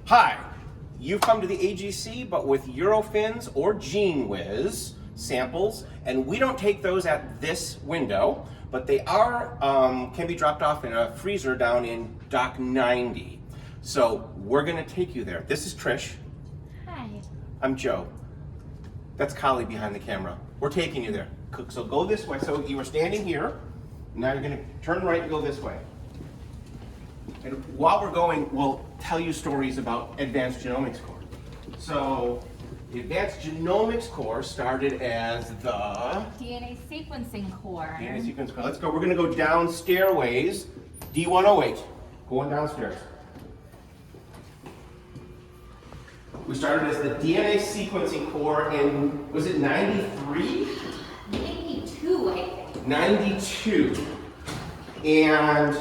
Hi, you've come to the AGC, but with Eurofins or Genewiz samples, and we don't take those at this window, but they are can be dropped off in a freezer down in Dock 90. So we're gonna take you there. This is Trish. Hi. I'm Joe. That's Kali behind the camera. We're taking you there. So go this way. So you were standing here. Now you're gonna turn right and go this way. And while we're going, we'll tell you stories about Advanced Genomics Core. So the Advanced Genomics Core started as the DNA sequencing core. DNA sequence core. Let's go. We're gonna go down stairways, D108, going downstairs. We started as the DNA sequencing core in, was it 93? 92, I think. 92. And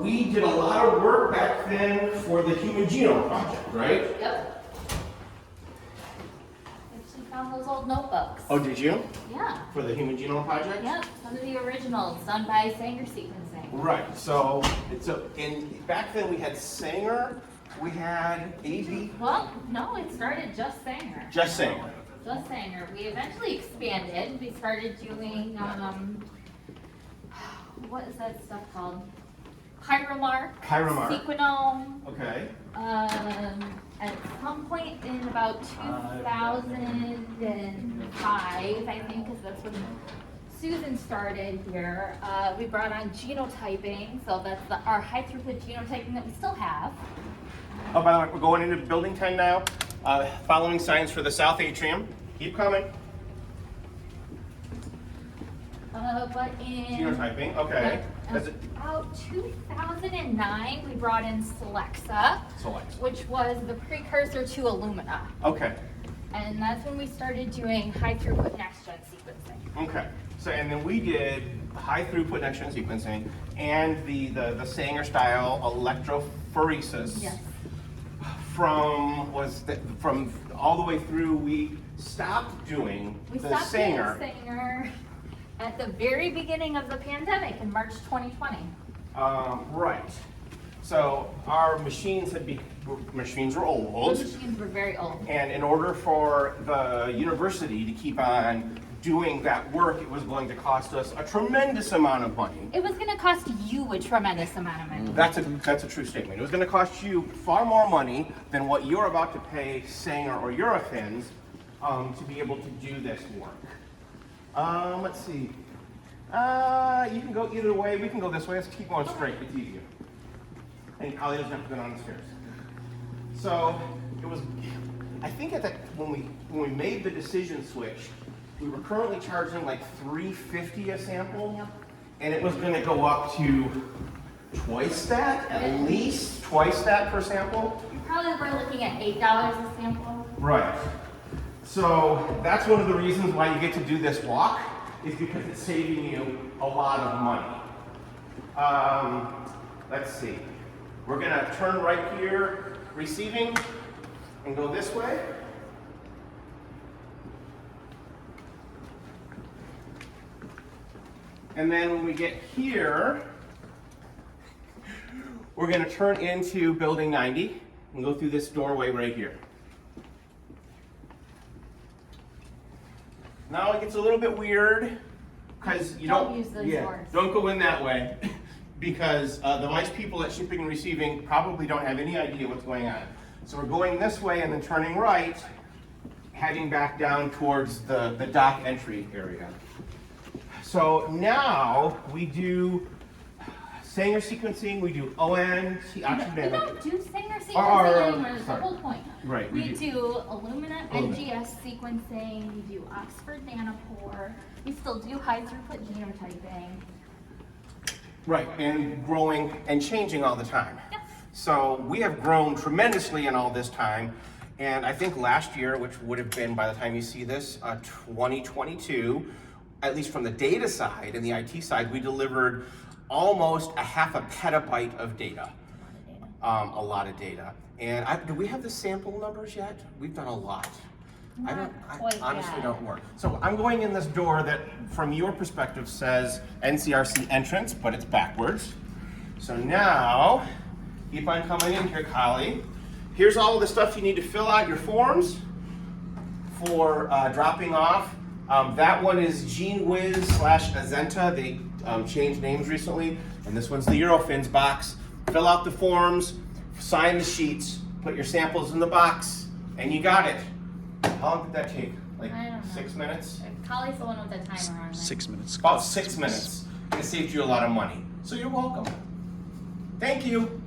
we did a lot of work back then for the Human Genome Project, right? Yep. Actually found those old notebooks. Oh, did you? Yeah. For the Human Genome Project? Yep, some of the originals done by Sanger sequencing. Right. So back then we had Sanger, we had AV. Well, no, it started just Sanger. Just Sanger. Just Sanger. We eventually expanded. We started doing, what is that stuff called? Pyromark. Sequenome. Okay. At some point in about 2005, I think, because that's when Susan started here, we brought on genotyping. So that's our high throughput genotyping that we still have. Oh, by the way, we're going into building 10 now. Following signs for the South Atrium. Keep coming. But in Genotyping, okay. About 2009, we brought in Solexa, which was the precursor to Illumina. Okay. And that's when we started doing high throughput next-gen sequencing. Okay. So, and then we did high throughput next-gen sequencing and the Sanger style electrophoresis. Yes. From all the way through, we stopped doing the Sanger. Doing Sanger at the very beginning of the pandemic in March 2020. Right. So our machines were old. Those machines were very old. And in order for the university to keep on doing that work, it was going to cost us a tremendous amount of money. It was going to cost you a tremendous amount of money. That's a true statement. It was going to cost you far more money than what you're about to pay Sanger or Eurofins to be able to do this work. Let's see. You can go either way. We can go this way. Let's keep going straight. It's easier. And Kali doesn't have to go down the stairs. So it was. I think when we made the decision switch, we were currently charging like $3.50 a sample, Yep. and it was going to go up to twice that, at least twice that per sample. You probably were looking at $8 a sample. Right. So that's one of the reasons why you get to do this walk, is because it's saving you a lot of money. Let's see. We're going to turn right here, receiving, and go this way. And then when we get here, we're going to turn into building 90 and go through this doorway right here. Now it gets a little bit weird because you don't use those doors. Don't go in that way because the vice people at shipping and receiving probably don't have any idea what's going on. So we're going this way and then turning right, heading back down towards the dock entry area. So now we do Sanger sequencing, we do ON. We don't do Sanger sequencing anymore, that's the whole point. Right. We do Illumina NGS sequencing, we do Oxford Nanopore, we still do high throughput genotyping. Right, and growing and changing all the time. Yes. So we have grown tremendously in all this time. And I think last year, which would have been by the time you see this, 2022, at least from the data side and the IT side, we delivered almost a half a petabyte of data. A lot of data. And do we have the sample numbers yet? We've done a lot. I honestly don't work. So I'm going in this door that, from your perspective, says NCRC entrance, but it's backwards. So now Keep on coming in here, Collie. Here's all the stuff you need to fill out your forms for dropping off. That one is Genewiz / Azenta. They changed names recently. And this one's the Eurofins box. Fill out the forms, sign the sheets, put your samples in the box, and you got it. How long did that take? Like I don't know. 6 minutes? Collie's the one with the timer on there. 6 minutes. About 6 minutes. It saved you a lot of money. So you're welcome. Thank you.